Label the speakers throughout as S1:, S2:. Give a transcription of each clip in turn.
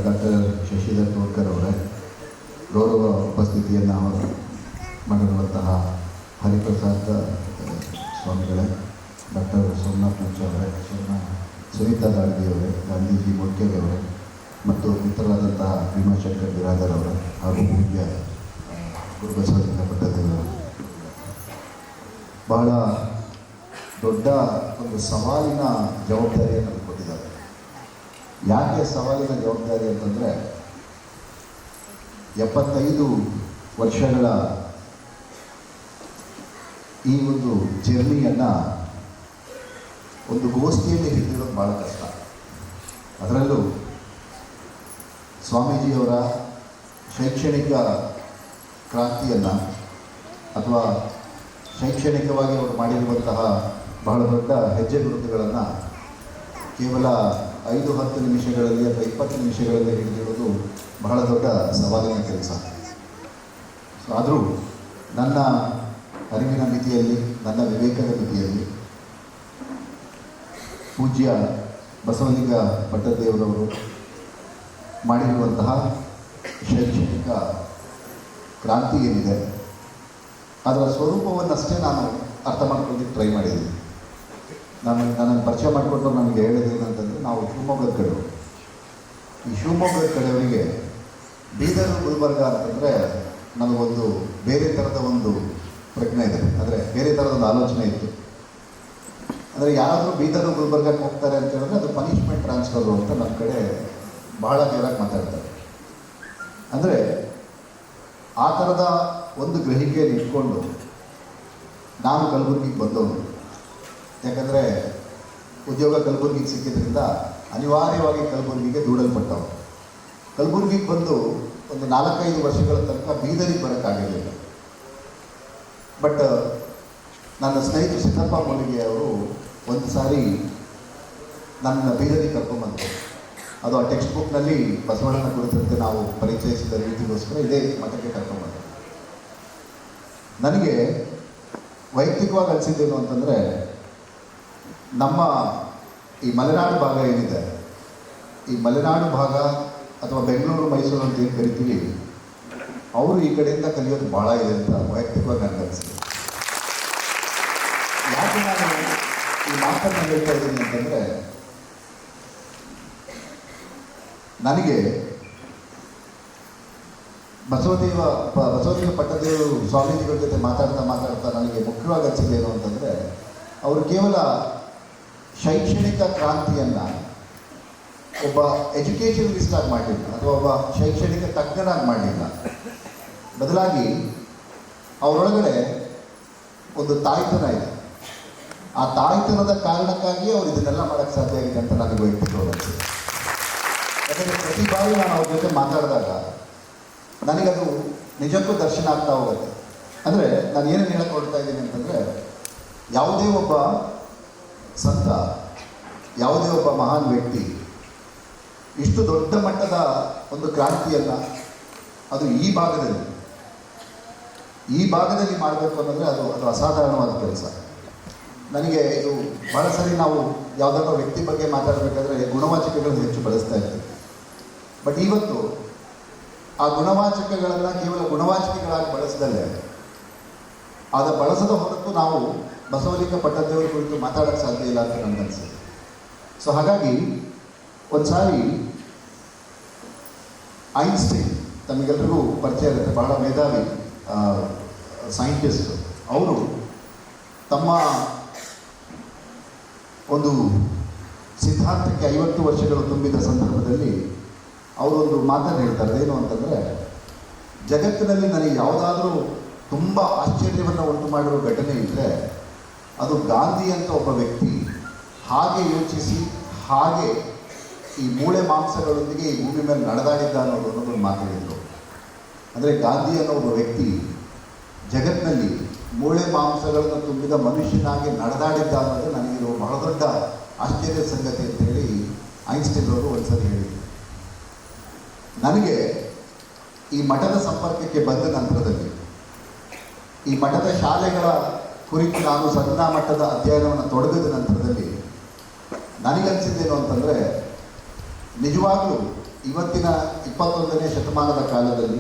S1: Doctor Shashidhar Todkar ಅವರೇ, ಗೌರವ ಉಪಸ್ಥಿತಿಯನ್ನು ಮಾಡಿರುವಂತಹ ಹರಿಪ್ರಸಾದ್ ಸ್ವಾಮಿಗಳೇ, ಡಾಕ್ಟರ್ ಸೋಮನಾಥ್ ಮುಂಚೆ ಅವರೇ, ಸುನೀತಾ ದಾಳ್ಗಿಯವರೇ, ಗಾಂಧೀಜಿ ಮೂರ್ಖೇಗೌಡರೇ ಮತ್ತು ಮಿತ್ರರಾದಂತಹ ಭೀಮಾಶಂಕರ್ ಬಿರಾದರ್ ಅವರೇ ಹಾಗೂ ಪೂಜ್ಯ ಗುರುಬಸವಲಿಂಗ ಪಟ್ಟದೇವರು, ಬಹಳ ದೊಡ್ಡ ಒಂದು ಸವಾಲಿನ ಜವಾಬ್ದಾರಿಯನ್ನು ಕೊಟ್ಟಿದ್ದಾರೆ. ಯಾಕೆ ಸವಾಲಿನ ಜವಾಬ್ದಾರಿ ಅಂತಂದರೆ, 75 ವರ್ಷಗಳ ಈ ಒಂದು ಜರ್ನಿಯನ್ನು ಒಂದು ಗೋಷ್ಠಿಯಲ್ಲಿ ಹಿಡಿದಿರೋದು ಭಾಳ ಕಷ್ಟ. ಅದರಲ್ಲೂ ಸ್ವಾಮೀಜಿಯವರ ಶೈಕ್ಷಣಿಕ ಕ್ರಾಂತಿಯನ್ನು ಅಥವಾ ಶೈಕ್ಷಣಿಕವಾಗಿ ಅವರು ಮಾಡಿರುವಂತಹ ಬಹಳ ದೊಡ್ಡ ಹೆಜ್ಜೆ ಗುರುತುಗಳನ್ನು ಕೇವಲ 5-10 ನಿಮಿಷಗಳಲ್ಲಿ ಅಥವಾ 20 ನಿಮಿಷಗಳಲ್ಲಿ ಹಿಡಿದಿರೋದು ಬಹಳ ದೊಡ್ಡ ಸವಾಲಿನ ಕೆಲಸ. ಆದರೂ ನನ್ನ ಅರಿವಿನ ಮಿತಿಯಲ್ಲಿ, ನನ್ನ ವಿವೇಕದ ಮಿತಿಯಲ್ಲಿ ಪೂಜ್ಯ ಬಸವಲಿಂಗ ಪಟ್ಟದೇವರವರು ಮಾಡಿರುವಂತಹ ಶೈಕ್ಷಣಿಕ ಕ್ರಾಂತಿ ಏನಿದೆ ಅದರ ಸ್ವರೂಪವನ್ನಷ್ಟೇ ನಾನು ಅರ್ಥ ಮಾಡ್ಕೊಳ್ಳೋದಕ್ಕೆ ಟ್ರೈ ಮಾಡಿದ್ದೀನಿ. ನನ್ನನ್ನು ಪರಿಚಯ ಮಾಡಿಕೊಟ್ಟು ನನಗೆ ಹೇಳೋದೇನಂತಂದರೆ, ನಾವು ಶಿವಮೊಗ್ಗದ ಕಡೆಯವರು. ಈ ಶಿವಮೊಗ್ಗದ ಕಡೆಯವರಿಗೆ ಬೀದರ್ ಗುಲ್ಬರ್ಗ ಅಂತಂದರೆ ನನಗೊಂದು ಬೇರೆ ಥರದ ಒಂದು ಪ್ರಜ್ಞೆ ಇದೆ, ಅಂದರೆ ಬೇರೆ ಥರದೊಂದು ಆಲೋಚನೆ ಇತ್ತು. ಅಂದರೆ ಯಾರಾದರೂ ಬೀದರ್ ಗುಲ್ಬರ್ಗಕ್ಕೆ ಹೋಗ್ತಾರೆ ಅಂತ ಹೇಳಿದ್ರೆ ಅದು ಪನಿಷ್ಮೆಂಟ್ ಟ್ರಾನ್ಸ್ಫರು ಅಂತ ನಮ್ಮ ಕಡೆ ಬಹಳ ಜೋರಾಗಿ ಮಾತಾಡ್ತಾರೆ. ಅಂದರೆ ಆ ಥರದ ಒಂದು ಗ್ರಹಿಕೆಯಲ್ಲಿ ಇಟ್ಕೊಂಡು ನಾನು ಕಲಬುರಗಿಗೆ ಬಂದವನು. ಯಾಕಂದರೆ ಉದ್ಯೋಗ ಕಲಬುರಗಿಗೆ ಸಿಕ್ಕಿದ್ರಿಂದ ಅನಿವಾರ್ಯವಾಗಿ ಕಲಬುರಗಿಗೆ ದೂಡಲ್ಪಟ್ಟವು. ಕಲಬುರಗಿಗೆ ಬಂದು ಒಂದು 4-5 ವರ್ಷಗಳ ತನಕ ಬೀದರಿಗೆ ಬರೋಕ್ಕಾಗಿರಲಿಲ್ಲ. ಬಟ್ ನನ್ನ ಸ್ನೇಹಿತರು ಸಿದ್ದಪ್ಪ ಮುಲಿಗೆ ಅವರು ಒಂದು ಸಾರಿ ನನ್ನ ಬೀದರಿಗೆ ಕರ್ಕೊಂಡ್ಬಂದರು. ಅದು ಆ ಟೆಕ್ಸ್ಟ್ ಬುಕ್ನಲ್ಲಿ ಬಸವಣ್ಣನ ಕುರಿತಂತೆ ನಾವು ಪರಿಚಯಿಸಿದ ರೀತಿಗೋಸ್ಕರ ಇದೇ ಮಠಕ್ಕೆ ಕರ್ಕೊಂಡ್ಬಂದರು. ನನಗೆ ವೈಯಕ್ತಿಕವಾಗಿ ಅನಿಸಿದ್ದೇನು ಅಂತಂದರೆ, ನಮ್ಮ ಈ ಮಲೆನಾಡು ಭಾಗ ಏನಿದೆ, ಈ ಮಲೆನಾಡು ಭಾಗ ಅಥವಾ ಬೆಂಗಳೂರು ಮೈಸೂರು ಅಂತ ಏನು ಕರಿತೀವಿ, ಅವರು ಈ ಕಡೆಯಿಂದ ಕಲಿಯೋದು ಭಾಳ ಇದೆ ಅಂತ ವೈಯಕ್ತಿಕವಾಗಿ ನನಗೆ ಅನಿಸಿದೆ. ಯಾಕೆ ನಾನು ಈ ಮಾತನ್ನು ಹೇಳ್ತಾ ಇದ್ದೀನಿ ಅಂತಂದರೆ, ನನಗೆ ಬಸವಲಿಂಗ ಪಟ್ಟದೇವರು ಸ್ವಾಮೀಜಿಗಳ ಜೊತೆ ಮಾತಾಡ್ತಾ ನನಗೆ ಮುಖ್ಯವಾಗಿ ಅನಿಸಿದ್ದೇನು ಅಂತಂದರೆ, ಅವರು ಕೇವಲ ಶೈಕ್ಷಣಿಕ ಕ್ರಾಂತಿಯನ್ನು ಒಬ್ಬ ಎಜುಕೇಷನಲಿಸ್ಟ್ ಆಗಿ ಮಾಡಲಿಲ್ಲ ಅಥವಾ ಒಬ್ಬ ಶೈಕ್ಷಣಿಕ ತಜ್ಞನಾಗಿ ಮಾಡಲಿಲ್ಲ. ಬದಲಾಗಿ ಅವರೊಳಗಡೆ ಒಂದು ತಾಯ್ತನ ಇದೆ. ಆ ತಾಯ್ತನದ ಕಾರಣಕ್ಕಾಗಿ ಅವರು ಇದನ್ನೆಲ್ಲ ಮಾಡೋಕ್ಕೆ ಸಾಧ್ಯ ಆಗಿದೆ ಅಂತ ನನಗೆ ವೈಯಕ್ತಿಕವಾಗಿ ಅನಿಸಿದೆ. ಯಾಕಂದರೆ ಪ್ರತಿ ಬಾರಿ ನಾನು ಅವ್ರ ಜೊತೆ ಮಾತಾಡಿದಾಗ ನನಗದು ನಿಜಕ್ಕೂ ದರ್ಶನ ಆಗ್ತಾ ಹೋಗುತ್ತೆ. ಅಂದರೆ ನಾನು ಏನೇನು ಹೇಳಕ್ಕೆ ಹೊರಡ್ತಾ ಇದ್ದೀನಿ ಅಂತಂದರೆ, ಯಾವುದೇ ಒಬ್ಬ ಸಂತ, ಯಾವುದೇ ಒಬ್ಬ ಮಹಾನ್ ವ್ಯಕ್ತಿ ಇಷ್ಟು ದೊಡ್ಡ ಮಟ್ಟದ ಒಂದು ಕ್ರಾಂತಿಯನ್ನು ಅದು ಈ ಭಾಗದಲ್ಲಿ ಮಾಡಬೇಕು ಅನ್ನೋದ್ರೆ ಅದು ಅಸಾಧಾರಣವಾದ ಕೆಲಸ. ನನಗೆ ಇದು ಭಾಳ ಸರಿ ನಾವು ಯಾವುದಾದ್ರೂ ವ್ಯಕ್ತಿ ಬಗ್ಗೆ ಮಾತಾಡಬೇಕಾದ್ರೆ ಗುಣವಾಚಕಗಳನ್ನು ಹೆಚ್ಚು ಬಳಸ್ತಾ ಇರ್ತೀವಿ. ಬಟ್ ಇವತ್ತು ಆ ಗುಣವಾಚಕಗಳನ್ನು ಕೇವಲ ಗುಣವಾಚಕಗಳಾಗಿ ಬಳಸದಲ್ಲೇ ಬಳಸದ ಹೊರತು ನಾವು ಬಸವಲಿಂಗ ಪಟ್ಟದೇವರ ಕುರಿತು ಮಾತಾಡೋಕ್ಕೆ ಸಾಧ್ಯ ಇಲ್ಲ ಅಂತ ನನಗನ್ಸಿದೆ. ಸೊ ಹಾಗಾಗಿ ಒಂದು ಸಾರಿ ಐನ್ಸ್ಟೈನ್, ತಮಗೆಲ್ಲರಿಗೂ ಪರಿಚಯ ಇರುತ್ತೆ, ಬಹಳ ಮೇಧಾವಿ ಸೈಂಟಿಸ್ಟ್. ಅವರು ತಮ್ಮ ಒಂದು ಸಿದ್ಧಾಂತಕ್ಕೆ 50 ವರ್ಷಗಳು ತುಂಬಿದ ಸಂದರ್ಭದಲ್ಲಿ ಅವರೊಂದು ಮಾತನ್ನು ಹೇಳ್ತಾರೆ. ಏನು ಅಂತಂದರೆ, ಜಗತ್ತಿನಲ್ಲಿ ನನಗೆ ಯಾವುದಾದ್ರೂ ತುಂಬ ಆಶ್ಚರ್ಯವನ್ನು ಉಂಟು ಮಾಡಿರೋ ಘಟನೆ ಇದ್ದರೆ ಅದು ಗಾಂಧಿ ಅಂತ ಒಬ್ಬ ವ್ಯಕ್ತಿ ಹಾಗೆ ಯೋಚಿಸಿ ಹಾಗೆ ಈ ಮೂಳೆ ಮಾಂಸಗಳೊಂದಿಗೆ ಈ ಭೂಮಿ ಮೇಲೆ ನಡೆದಾಡಿದ್ದ ಅನ್ನೋದನ್ನು ಮಾತಾಡಿದರು. ಅಂದರೆ ಗಾಂಧಿ ಅನ್ನೋ ಒಬ್ಬ ವ್ಯಕ್ತಿ ಜಗತ್ತಿನಲ್ಲಿ ಮೂಳೆ ಮಾಂಸಗಳನ್ನು ತುಂಬಿದ ಮನುಷ್ಯನಾಗಿ ನಡೆದಾಡಿದ್ದ ಅನ್ನೋದು ನನಗಿರೋ ಬಹಳ ದೊಡ್ಡ ಆಶ್ಚರ್ಯ ಸಂಗತಿ ಅಂತ ಹೇಳಿ ಐನ್ಸ್ಟೈನ್ ಅವರು ಒಂದ್ಸರಿ ಹೇಳಿದರು. ನನಗೆ ಈ ಮಠದ ಸಂಪರ್ಕಕ್ಕೆ ಬಂದ ನಂತರದಲ್ಲಿ, ಈ ಮಠದ ಶಾಲೆಗಳ ಕುರಿತು ನಾನು ಸಣ್ಣ ಮಟ್ಟದ ಅಧ್ಯಯನವನ್ನು ತೊಡಗಿದ ನಂತರದಲ್ಲಿ ನನಗನ್ಸಿದ್ದೇನು ಅಂತಂದರೆ, ನಿಜವಾಗ್ಲೂ ಇವತ್ತಿನ 21ನೇ ಶತಮಾನದ ಕಾಲದಲ್ಲಿ,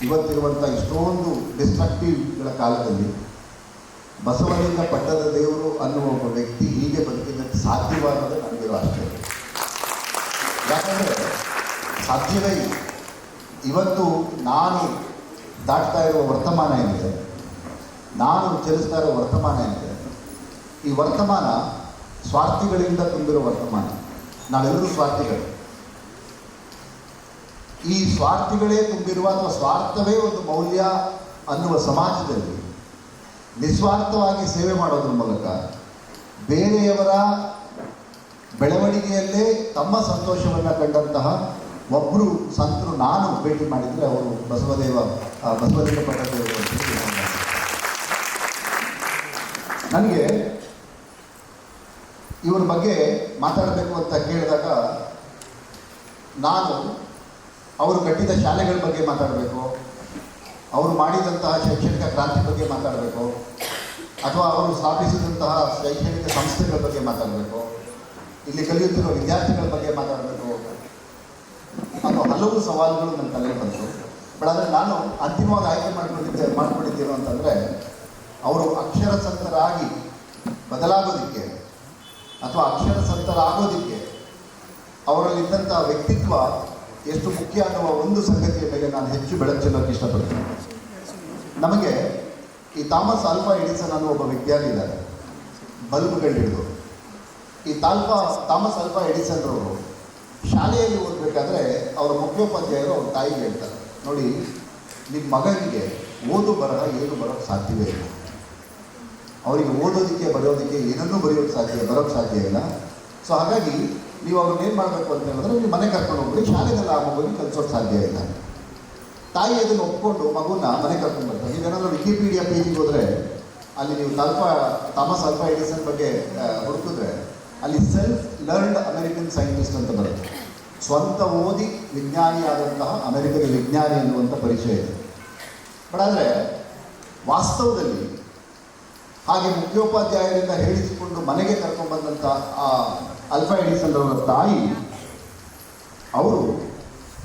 S1: ಇವತ್ತಿರುವಂಥ ಇಷ್ಟೊಂದು ಡಿಸ್ಟ್ರಕ್ಟಿವ್ಗಳ ಕಾಲದಲ್ಲಿ ಬಸವಲಿಂಗ ಪಟ್ಟದ ದೇವರು ಅನ್ನುವ ಒಬ್ಬ ವ್ಯಕ್ತಿ ಹೀಗೆ ಬದುಕಿದ್ದಕ್ಕೆ ಸಾಧ್ಯವಾಗದೆ ನನಗಿರೋ ಆಶ್ಚರ್ಯ. ಯಾಕಂದರೆ ಸಾಧ್ಯವೇ ಇಲ್ಲ. ಇವತ್ತು ನಾನು ದಾಟ್ತಾ ಇರುವ ವರ್ತಮಾನ ಏನಿದೆ, ನಾನು ಚಲಿಸ್ತಾ ಇರೋ ವರ್ತಮಾನ ಏನಿದೆ, ಈ ವರ್ತಮಾನ ಸ್ವಾರ್ಥಿಗಳಿಂದ ತುಂಬಿರೋ ವರ್ತಮಾನ. ನಾವೆಲ್ಲರೂ ಸ್ವಾರ್ಥಿಗಳು. ಈ ಸ್ವಾರ್ಥಿಗಳೇ ತುಂಬಿರುವ ಅಥವಾ ಸ್ವಾರ್ಥವೇ ಒಂದು ಮೌಲ್ಯ ಅನ್ನುವ ಸಮಾಜದಲ್ಲಿ ನಿಸ್ವಾರ್ಥವಾಗಿ ಸೇವೆ ಮಾಡೋದ್ರ ಮೂಲಕ ಬೇರೆಯವರ ಬೆಳವಣಿಗೆಯಲ್ಲೇ ತಮ್ಮ ಸಂತೋಷವನ್ನು ಕಂಡಂತಹ ಒಬ್ಬರು ಸಂತರು ನಾನು ಭೇಟಿ ಮಾಡಿದರೆ ಅವರು ಬಸವಲಿಂಗ ಪಟ್ಟದೇವರು. ನನಗೆ ಇವರ ಬಗ್ಗೆ ಮಾತಾಡಬೇಕು ಅಂತ ಕೇಳಿದಾಗ ನಾನು ಅವರು ಕಟ್ಟಿದ ಶಾಲೆಗಳ ಬಗ್ಗೆ ಮಾತಾಡಬೇಕು, ಅವರು ಮಾಡಿದಂತಹ ಶೈಕ್ಷಣಿಕ ಕ್ರಾಂತಿ ಬಗ್ಗೆ ಮಾತಾಡಬೇಕು, ಅಥವಾ ಅವರು ಸ್ಥಾಪಿಸಿದಂತಹ ಶೈಕ್ಷಣಿಕ ಸಂಸ್ಥೆಗಳ ಬಗ್ಗೆ ಮಾತಾಡಬೇಕು, ಇಲ್ಲಿ ಕಲಿಯುತ್ತಿರುವ ವಿದ್ಯಾರ್ಥಿಗಳ ಬಗ್ಗೆ ಮಾತಾಡಬೇಕು ಅನ್ನೋ ಹಲವು ಸವಾಲುಗಳು ನನ್ನ ತಲೆಗೆ ಬಂತು. ಬಟ್ ಆದರೆ ನಾನು ಅಂತಿಮವಾಗಿ ಆಯ್ಕೆ ಮಾಡ್ಕೊಂಡಿದ್ದೇನು ಅಂತಂದರೆ, ಅವರು ಅಕ್ಷರ ಸಂತರಾಗಿ ಬದಲಾಗೋದಕ್ಕೆ ಅಥವಾ ಅಕ್ಷರ ಸಂತರಾಗೋದಕ್ಕೆ ಅವರಲ್ಲಿದ್ದಂಥ ವ್ಯಕ್ತಿತ್ವ ಎಷ್ಟು ಮುಖ್ಯ ಅನ್ನುವ ಒಂದು ಸಂಗತಿಯ ಮೇಲೆ ನಾನು ಹೆಚ್ಚು ಬೆಳಕು ಚೆಲ್ಲೋಕ್ಕೆ ಇಷ್ಟಪಡ್ತೀನಿ. ನಮಗೆ ಈ ಥಾಮಸ್ ಆಲ್ಫಾ ಎಡಿಸನ್ ಅನ್ನೋ ಒಬ್ಬ ವಿಜ್ಞಾನಿ ಇದ್ದಾರೆ, ಬಲ್ಬ್ಗಳು ಹಿಡಿದು. ಈ ಥಾಮಸ್ ಆಲ್ಫಾ ಎಡಿಸನ್ ಅವರು ಶಾಲೆಯಲ್ಲಿ ಓದಬೇಕಾದ್ರೆ ಅವರ ಮುಖ್ಯೋಪಾಧ್ಯಾಯರು ಅವ್ರ ತಾಯಿಗೆ ಹೇಳ್ತಾರೆ, ನೋಡಿ ನಿಮ್ಮ ಮಗನಿಗೆ ಓದು ಬರಹ ಏನು ಬರೋಕ್ಕೆ ಸಾಧ್ಯವೇ ಇಲ್ಲ, ಅವರಿಗೆ ಓದೋದಕ್ಕೆ ಬರೆಯೋದಕ್ಕೆ ಏನನ್ನೂ ಬರೋಕ್ಕೆ ಸಾಧ್ಯ ಇಲ್ಲ. ಸೊ ಹಾಗಾಗಿ ನೀವು ಅವ್ರನ್ನ ಏನು ಮಾಡಬೇಕು ಅಂತ ಹೇಳಿದ್ರೆ ನೀವು ಮನೆ ಕರ್ಕೊಂಡು ಹೋಗ್ಬಿಡಿ, ಶಾಲೆಗೆಲ್ಲ ಆ ಮಗುವಿಗೆ ಕಲಿಸೋಕ್ಕೆ ಸಾಧ್ಯ ಇಲ್ಲ. ತಾಯಿ ಅದನ್ನು ಒಪ್ಕೊಂಡು ಮಗುನ ಮನೆ ಕರ್ಕೊಂಡು ಬರ್ತಾರೆ. ನೀವೇನಾದರೂ ವಿಕಿಪೀಡಿಯಾ ಪೇಜಿಗೆ ಹೋದರೆ ಅಲ್ಲಿ ನೀವು ಥಾಮಸ್ ಆಲ್ಫಾ ಎಡಿಸನ್ ಬಗ್ಗೆ ಹುಡುಕಿದ್ರೆ ಅಲ್ಲಿ ಸೆಲ್ಫ್ ಲರ್ನ್ಡ್ ಅಮೆರಿಕನ್ ಸೈಂಟಿಸ್ಟ್ ಅಂತ ಬರುತ್ತೆ. ಸ್ವಂತ ಓದಿ ವಿಜ್ಞಾನಿಯಾದಂತಹ ಅಮೆರಿಕದ ವಿಜ್ಞಾನಿ ಅನ್ನುವಂಥ ಪರಿಚಯ ಇದೆ. ಬಟ್ ಆದರೆ ವಾಸ್ತವದಲ್ಲಿ ಹಾಗೆ ಮುಖ್ಯೋಪಾಧ್ಯಾಯರಿಂದ ಹೇಳಿಸಿಕೊಂಡು ಮನೆಗೆ ಕರ್ಕೊಂಡ್ಬಂದಂಥ ಆ ಆಲ್ಫಾ ಎಡಿಸನ್ ಅವರ ತಾಯಿ ಅವರು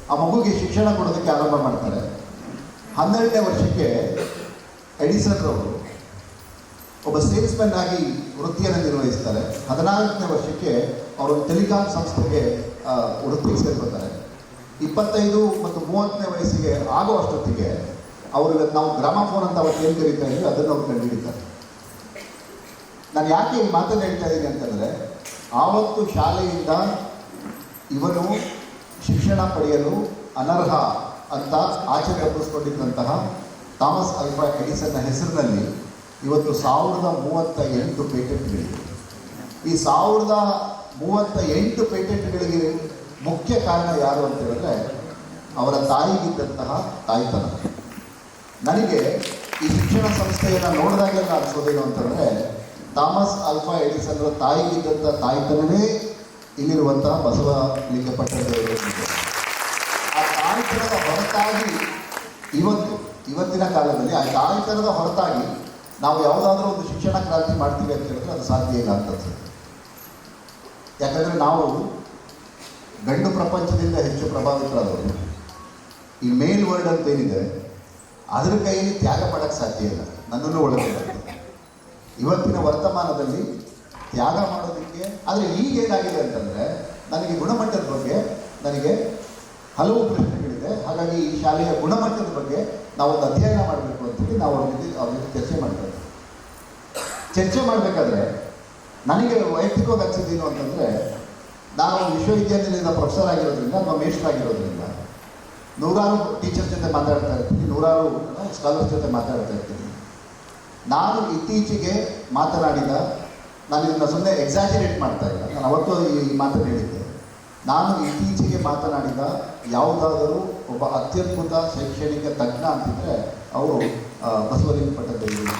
S1: ಆ ಮಗುಗೆ ಶಿಕ್ಷಣ ಕೊಡೋದಕ್ಕೆ ಆರಂಭ ಮಾಡ್ತಾರೆ. 12ನೇ ವರ್ಷಕ್ಕೆ ಎಡಿಸನ್ ಅವರು ಒಬ್ಬ ಸೇಲ್ಸ್ಮನ್ ಆಗಿ ವೃತ್ತಿಯನ್ನು ನಿರ್ವಹಿಸ್ತಾರೆ. 14ನೇ ವರ್ಷಕ್ಕೆ ಅವರು ಟೆಲಿಕಾಂ ಸಂಸ್ಥೆಗೆ ವೃತ್ತಿಗೆ ಸೇರ್ಕೊತಾರೆ. 25 ಮತ್ತು 30ನೇ ವಯಸ್ಸಿಗೆ ಆಗೋ ಅಷ್ಟೊತ್ತಿಗೆ ಅವರು ನಾವು ಗ್ರಾಮಫೋನ್ ಅಂತ ಅವತ್ತು ಏನು ಕರೀತಾ ಇದ್ವಿ ಅದನ್ನು ಅವ್ರು ಕಂಡುಹಿಡಿತಾರೆ. ನಾನು ಯಾಕೆ ಈ ಮಾತನ್ನು ಹೇಳ್ತಾ ಇದ್ದೀನಿ ಅಂತಂದರೆ, ಆವತ್ತು ಶಾಲೆಯಿಂದ ಇವನು ಶಿಕ್ಷಣ ಪಡೆಯಲು ಅನರ್ಹ ಅಂತ ಆಚೆ ತಪ್ಪಿಸ್ಕೊಂಡಿದ್ದಂತಹ ಥಾಮಸ್ ಆಲ್ಫಾ ಎಡಿಸನ್ನ ಹೆಸರಿನಲ್ಲಿ ಇವತ್ತು 1038 ಪೇಟೆಂಟ್ಗಳಿವೆ. ಈ 1038 ಪೇಟೆಂಟ್ಗಳಿಗೆ ಮುಖ್ಯ ಕಾರಣ ಯಾರು ಅಂತ ಹೇಳಿದ್ರೆ ಅವರ ತಾಯಿಗಿದ್ದಂತಹ ತಾಯ್ತನ. ನನಗೆ ಈ ಶಿಕ್ಷಣ ಸಂಸ್ಥೆಯನ್ನು ನೋಡಿದಾಗೆಲ್ಲ ಅನಿಸೋದೇನು ಅಂತಂದರೆ, ಥಾಮಸ್ ಆಲ್ಫಾ ಎಡಿಸನ್ ತಾಯಿಗಿದ್ದಂಥ ತಾಯ್ತನವೇ ಇಲ್ಲಿರುವಂತಹ ಬಸವಲಿಂಗ ಪಟ್ಟದೇವರು. ಆ ತಾಯ್ತನದ ಹೊರತಾಗಿ ಇವತ್ತಿನ ಕಾಲದಲ್ಲಿ ಆ ತಾಯ್ತನದ ಹೊರತಾಗಿ ನಾವು ಯಾವುದಾದ್ರೂ ಒಂದು ಶಿಕ್ಷಣ ಕ್ರಾಂತಿ ಮಾಡ್ತೀವಿ ಅಂತ ಹೇಳಿದ್ರೆ ಅದು ಸಾಧ್ಯ ಇಲ್ಲ ಅಂತ ಅನ್ಸುತ್ತೆ. ಯಾಕಂದರೆ ನಾವು ಗಂಡು ಪ್ರಪಂಚದಿಂದ ಹೆಚ್ಚು ಪ್ರಭಾವಿತರಾದವರು. ಈ ಮೇಲ್ ವರ್ಲ್ಡ್ ಅಂತ ಏನಿದೆ ಅದರ ಕೈಯಲ್ಲಿ ತ್ಯಾಗ ಮಾಡೋಕ್ಕೆ ಸಾಧ್ಯ ಇಲ್ಲ, ನನ್ನನ್ನು ಒಳಗೊಂಡಂತೆ. ಇವತ್ತಿನ ವರ್ತಮಾನದಲ್ಲಿ ತ್ಯಾಗ ಮಾಡೋದಕ್ಕೆ, ಆದರೆ ಈಗೇನಾಗಿದೆ ಅಂತಂದರೆ ನನಗೆ ಗುಣಮಟ್ಟದ ಬಗ್ಗೆ ನನಗೆ ಹಲವು ಪ್ರಶ್ನೆಗಳಿದೆ. ಹಾಗಾಗಿ ಈ ಶಾಲೆಯ ಗುಣಮಟ್ಟದ ಬಗ್ಗೆ ನಾವೊಂದು ಅಧ್ಯಯನ ಮಾಡಬೇಕು ಅಂತೇಳಿ ನಾವು ಅವ್ರ ಜೊತೆ ಚರ್ಚೆ ಮಾಡಬೇಕಾದ್ರೆ ನನಗೆ ವೈಯಕ್ತಿಕವಾಗಿ ಅನಿಸಿದ್ದೇನು ಅಂತಂದರೆ, ನಾನು ವಿಶ್ವವಿದ್ಯಾನಿಲಯದ ಪ್ರೊಫೆಸರ್ ಆಗಿರೋದ್ರಿಂದ ಅಥವಾ ಮೇಸ್ಟರ್ ಆಗಿರೋದ್ರಿಂದ ನೂರಾರು ಟೀಚರ್ ಜೊತೆ ಮಾತಾಡ್ತಾ ಇರ್ತೀನಿ, ನೂರಾರು ಸ್ಕಾಲರ್ಸ್ ಜೊತೆ ಮಾತಾಡ್ತಾ ಇರ್ತೀನಿ. ನಾನು ಇತ್ತೀಚೆಗೆ ಮಾತನಾಡಿದ, ನಾನು ಇದನ್ನು ಸುಮ್ಮನೆ ಎಕ್ಸಾಜರೇಟ್ ಮಾಡ್ತಾ ಇಲ್ಲ, ನಾನು ಅವತ್ತು ಈ ಮಾತನ್ನು ಹೇಳಿದ್ದೆ, ನಾನು ಇತ್ತೀಚೆಗೆ ಮಾತನಾಡಿದ ಯಾವುದಾದರೂ ಒಬ್ಬ ಅತ್ಯದ್ಭುತ ಶೈಕ್ಷಣಿಕ ತಜ್ಞ ಅಂತಿದ್ರೆ ಅವರು ಬಸವಲಿಂಗ ಪಟ್ಟದೇವರು.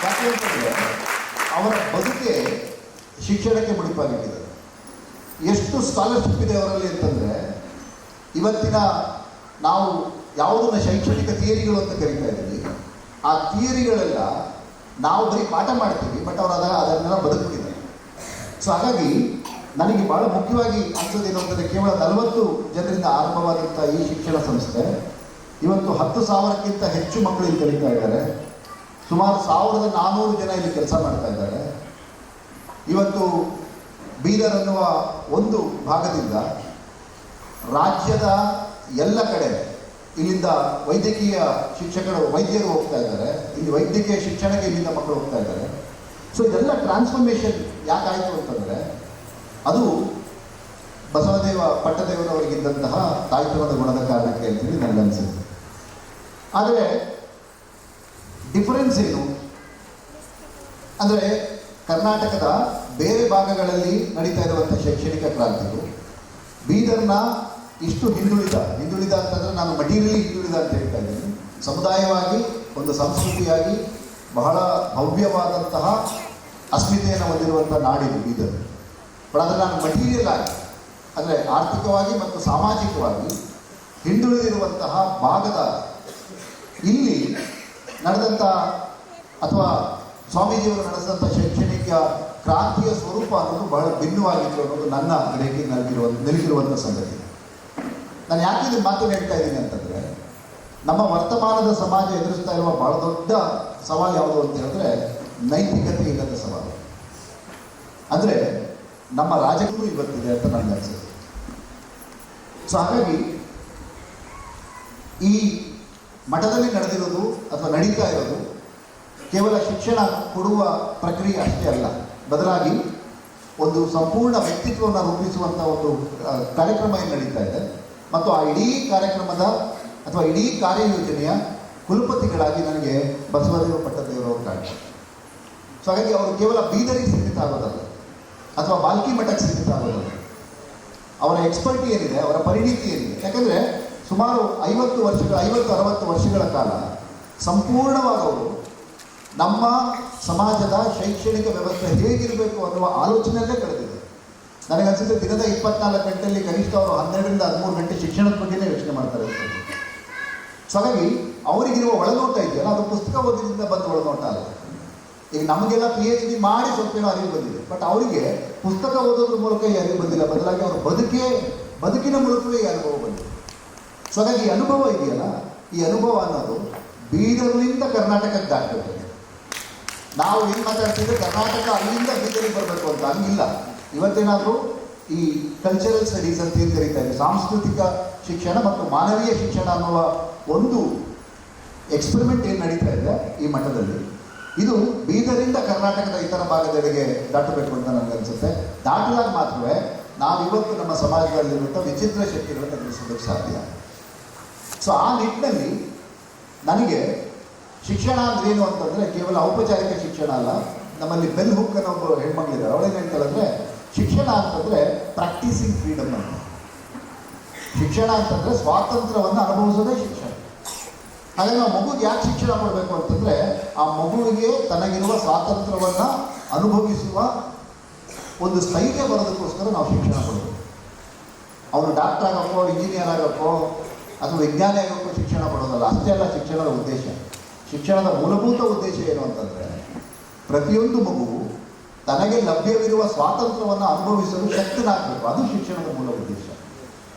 S1: ಯಾಕೆಂತಂದರೆ ಅವರ ಬದುಕೆ ಶಿಕ್ಷಣಕ್ಕೆ ಮುಡಿಪಾಗಿಟ್ಟಿದೆ. ಎಷ್ಟು ಸ್ಕಾಲರ್ಶಿಪ್ ಇದೆ ಅವರಲ್ಲಿ ಅಂತಂದರೆ, ಇವತ್ತಿನ ನಾವು ಯಾವುದನ್ನು ಶೈಕ್ಷಣಿಕ ಥಿಯರಿಗಳು ಅಂತ ಕರೀತಾ ಇದ್ದೀವಿ, ಆ ಥಿಯರಿಗಳೆಲ್ಲ ನಾವು ಬರೀ ಪಾಠ ಮಾಡ್ತೀವಿ, ಬಟ್ ಅವರು ಅದನ್ನೆಲ್ಲ ಬದುಕಿದ್ದಾರೆ. ಸೊ ಹಾಗಾಗಿ ನನಗೆ ಬಹಳ ಮುಖ್ಯವಾಗಿ ಅನ್ಸೋದೇನು ಅಂತಂದರೆ ಕೇವಲ 40 ಜನರಿಂದ ಆರಂಭವಾದಂಥ ಈ ಶಿಕ್ಷಣ ಸಂಸ್ಥೆ ಇವತ್ತು 10,000ಕ್ಕಿಂತ ಹೆಚ್ಚು ಮಕ್ಕಳು ಇಲ್ಲಿ ಕಲಿತಾ ಇದ್ದಾರೆ. ಸುಮಾರು 1,400 ಜನ ಇಲ್ಲಿ ಕೆಲಸ ಮಾಡ್ತಾ ಇದ್ದಾರೆ. ಇವತ್ತು ಬೀದರ್ ಅನ್ನುವ ಒಂದು ಭಾಗದಿಂದ ರಾಜ್ಯದ ಎಲ್ಲ ಕಡೆ ಇಲ್ಲಿಂದ ವೈದ್ಯಕೀಯ ವೈದ್ಯರು ಹೋಗ್ತಾ ಇದ್ದಾರೆ. ಇಲ್ಲಿ ವೈದ್ಯಕೀಯ ಶಿಕ್ಷಣಕ್ಕೆ ಇಲ್ಲಿಂದ ಮಕ್ಕಳು ಹೋಗ್ತಾ ಇದ್ದಾರೆ. ಸೊ ಇದೆಲ್ಲ ಟ್ರಾನ್ಸ್ಫಾರ್ಮೇಷನ್ ಯಾಕಾಯಿತು ಅಂತಂದರೆ ಅದು ಬಸವದೇವ ಪಟ್ಟದೇವರವರಿಗಿದ್ದಂತಹ ತಾಯ್ತನದ ಗುಣದ ಕಾರಣಕ್ಕೆ ಅಂತೇಳಿ ನನಗನ್ಸುತ್ತೆ. ಆದರೆ ಡಿಫರೆನ್ಸ್ ಏನು ಅಂದರೆ ಕರ್ನಾಟಕದ ಬೇರೆ ಭಾಗಗಳಲ್ಲಿ ನಡೀತಾ ಇರುವಂಥ ಶೈಕ್ಷಣಿಕ ಕ್ರಾಂತಿಗೂ ಬೀದರ್ನ ಇಷ್ಟು ಹಿಂದುಳಿದ ಅಂತಂದರೆ ನಾನು ಮಟೀರಿಯಲಿ ಹಿಂದುಳಿದ ಅಂತ ಹೇಳ್ತಾ ಇದ್ದೀನಿ. ಸಮುದಾಯವಾಗಿ ಒಂದು ಸಂಸ್ಕೃತಿಯಾಗಿ ಬಹಳ ಭವ್ಯವಾದಂತಹ ಅಸ್ಮಿತೆಯನ್ನು ಹೊಂದಿರುವಂಥ ನಾಡಿದು ಬೀದರ್. ಬಟ್ ಆದರೆ ನಾನು ಮಟೀರಿಯಲ್ ಆಗಿ ಅಂದರೆ ಆರ್ಥಿಕವಾಗಿ ಮತ್ತು ಸಾಮಾಜಿಕವಾಗಿ ಹಿಂದುಳಿದಿರುವಂತಹ ಭಾಗದ ಇಲ್ಲಿ ನಡೆದಂಥ ಅಥವಾ ಸ್ವಾಮೀಜಿಯವರು ನಡೆಸಿದಂಥ ಶೈಕ್ಷಣಿಕ ಕ್ರಾಂತಿಯ ಸ್ವರೂಪ ಅನ್ನೋದು ಬಹಳ ಭಿನ್ನವಾಗಿತ್ತು ಅನ್ನೋದು ನನ್ನ ಗ್ರಹಿಕೆ ನಿಲುಕಿರುವಂಥ ಸಂಗತಿ. ನಾನು ಯಾಕೆ ಇದನ್ನು ಮಾತನ್ನು ಹೇಳ್ತಾ ಇದ್ದೀನಿ ಅಂತಂದರೆ ನಮ್ಮ ವರ್ತಮಾನದ ಸಮಾಜ ಎದುರಿಸ್ತಾ ಇರುವ ಬಹಳ ದೊಡ್ಡ ಸವಾಲು ಯಾವುದು ಅಂತ ಹೇಳಿದ್ರೆ ನೈತಿಕತೆ ಇಲ್ಲದ ಸವಾಲು. ಅಂದರೆ ನಮ್ಮ ರಾಜಕೀಯ ಇವತ್ತಿದೆ ಅಂತ ನನಗೆ ಅನಿಸುತ್ತೆ. ಸೊ ಹಾಗಾಗಿ ಈ ಮಠದಲ್ಲಿ ನಡೆದಿರೋದು ಅಥವಾ ನಡೀತಾ ಇರೋದು ಕೇವಲ ಶಿಕ್ಷಣ ಕೊಡುವ ಪ್ರಕ್ರಿಯೆ ಅಷ್ಟೇ ಅಲ್ಲ, ಬದಲಾಗಿ ಒಂದು ಸಂಪೂರ್ಣ ವ್ಯಕ್ತಿತ್ವವನ್ನು ರೂಪಿಸುವಂಥ ಒಂದು ಕಾರ್ಯಕ್ರಮ ಏನು ನಡೀತಾ ಇದೆ. ಮತ್ತು ಆ ಇಡೀ ಕಾರ್ಯಕ್ರಮದ ಅಥವಾ ಇಡೀ ಕಾರ್ಯಯೋಜನೆಯ ಕುಲಪತಿಗಳಾಗಿ ನನಗೆ ಬಸವದೇವ ಪಟ್ಟದೇವರವರು ಕಾಣ್ತಾರೆ. ಸೊ ಹಾಗಾಗಿ ಅವರು ಕೇವಲ ಬೀದರಿಗೆ ಸೀಮಿತ ಆಗೋದಲ್ಲ ಅಥವಾ ಬಾಲ್ಕಿ ಮಠಕ್ಕೆ ಸೀಮಿತ ಆಗೋದಲ್ಲ. ಅವರ ಎಕ್ಸ್ಪರ್ಟಿ ಏನಿದೆ, ಅವರ ಪರಿಣಿತಿ ಏನಿದೆ, ಯಾಕಂದರೆ ಸುಮಾರು 50-60 ವರ್ಷಗಳ ಕಾಲ ಸಂಪೂರ್ಣವಾಗಿ ಅವರು ನಮ್ಮ ಸಮಾಜದ ಶೈಕ್ಷಣಿಕ ವ್ಯವಸ್ಥೆ ಹೇಗಿರಬೇಕು ಅನ್ನುವ ಆಲೋಚನೆಯಲ್ಲೇ ಕಳೆದಿದೆ. ನನಗನ್ಸುತ್ತೆ ದಿನದ 24 ಗಂಟೆಯಲ್ಲಿ ಕನಿಷ್ಠ ಅವರು 12-13 ಗಂಟೆ ಶಿಕ್ಷಣದ ಬಗ್ಗೆನೇ ಯೋಚನೆ ಮಾಡ್ತಾರೆ. ಸೊ ಹಾಗಾಗಿ ಅವರಿಗಿರುವ ಒಳನೋಟ ಇದೆಯಲ್ಲ, ಅದು ಪುಸ್ತಕ ಓದಿನಿಂದ ಬಂದ ಒಳನೋಟ ಅಲ್ಲ. ಈಗ ನಮಗೆಲ್ಲ PhD ಮಾಡಿ ಸ್ವಲ್ಪ ಏನೋ ಅರಿವು ಬಂದಿದೆ, ಬಟ್ ಅವರಿಗೆ ಪುಸ್ತಕ ಓದೋದ್ರ ಮೂಲಕ ಈ ಅರಿವು ಬಂದಿಲ್ಲ, ಬದಲಾಗಿ ಅವರ ಬದುಕಿನ ಮೂಲಕವೇ ಈ ಅನುಭವ ಬಂದಿದೆ. ಸೊ ಹಾಗಾಗಿ ಈ ಅನುಭವ ಇದೆಯಲ್ಲ, ಈ ಅನುಭವ ಅನ್ನೋದು ಬೀದರ್ನಿಂದ ಕರ್ನಾಟಕಕ್ಕೆ ದಾಟಬೇಕು. ನಾವು ಏನು ಮಾತಾಡ್ತಿದ್ರೆ ಕರ್ನಾಟಕ ಅಲ್ಲಿಂದ ಬೀದರಿಗೆ ಬರಬೇಕು ಅಂತ ಹಂಗಿಲ್ಲ. ಇವತ್ತೇನಾದರೂ ಈ ಕಲ್ಚರಲ್ ಸ್ಟಡೀಸ್ ಅಂತ ಏನು ಕರೀತಾರೆ, ಸಾಂಸ್ಕೃತಿಕ ಶಿಕ್ಷಣ ಮತ್ತು ಮಾನವೀಯ ಶಿಕ್ಷಣ ಅನ್ನುವ ಒಂದು ಎಕ್ಸ್ಪೆರಿಮೆಂಟ್ ಏನು ನಡೀತಾ ಇದೆ ಈ ಮಠದಲ್ಲಿ, ಇದು ಬೀದರಿಂದ ಕರ್ನಾಟಕದ ಇತರ ಭಾಗದೆಡೆಗೆ ದಾಟಬೇಕು ಅಂತ ನನಗನ್ಸುತ್ತೆ. ದಾಟಿದಾಗ ಮಾತ್ರವೇ ನಾವಿವತ್ತು ನಮ್ಮ ಸಮಾಜದಲ್ಲಿರುವಂಥ ವಿಚಿತ್ರ ಶಕ್ತಿಗಳನ್ನು ಎದುರಿಸೋದಕ್ಕೆ ಸಾಧ್ಯ. ಸೊ ಆ ನಿಟ್ಟಿನಲ್ಲಿ ನನಗೆ ಶಿಕ್ಷಣ ಅಂದ್ರೇನು ಅಂತಂದರೆ ಕೇವಲ ಔಪಚಾರಿಕ ಶಿಕ್ಷಣ ಅಲ್ಲ. ನಮ್ಮಲ್ಲಿ ಬೆಲ್ ಹುಕ್ ಅನ್ನೋ ಒಬ್ಬರು ಹೆಣ್ಮಕ್ಳಿದ್ದಾರೆ, ಅವಳೇನು ಹೇಳ್ತಾರಂದರೆ ಶಿಕ್ಷಣ ಅಂತಂದರೆ ಪ್ರಾಕ್ಟೀಸಿಂಗ್ ಫ್ರೀಡಮ್ ಅಂತ. ಶಿಕ್ಷಣ ಅಂತಂದರೆ ಸ್ವಾತಂತ್ರ್ಯವನ್ನು ಅನುಭವಿಸೋದೇ ಶಿಕ್ಷಣ. ಹಾಗಾಗಿ ನಾವು ಮಗುಗೆ ಯಾಕೆ ಶಿಕ್ಷಣ ಕೊಡಬೇಕು ಅಂತಂದರೆ ಆ ಮಗುವಿಗೆ ತನಗಿರುವ ಸ್ವಾತಂತ್ರ್ಯವನ್ನು ಅನುಭವಿಸುವ ಒಂದು ಸ್ಥೈರ್ಯ ಬರೋದಕ್ಕೋಸ್ಕರ ನಾವು ಶಿಕ್ಷಣ ಕೊಡಬೇಕು. ಅವನು ಡಾಕ್ಟರ್ ಆಗೋಕ್ಕೋ, ಇಂಜಿನಿಯರ್ ಆಗೋಕ್ಕೋ ಅಥವಾ ವಿಜ್ಞಾನಿ ಆಗೋಕ್ಕೋ ಶಿಕ್ಷಣ ಕೊಡೋದಲ್ಲ. ಅಷ್ಟೇ ಅಲ್ಲ ಶಿಕ್ಷಣದ ಉದ್ದೇಶ. ಶಿಕ್ಷಣದ ಮೂಲಭೂತ ಉದ್ದೇಶ ಏನು ಅಂತಂದರೆ ಪ್ರತಿಯೊಂದು ಮಗುವು ತನಗೆ ಲಭ್ಯವಿರುವ ಸ್ವಾತಂತ್ರ್ಯವನ್ನು ಅನುಭವಿಸಲು ಶಕ್ತನಾಗಬೇಕು. ಅದು ಶಿಕ್ಷಣದ ಮೂಲ ಉದ್ದೇಶ.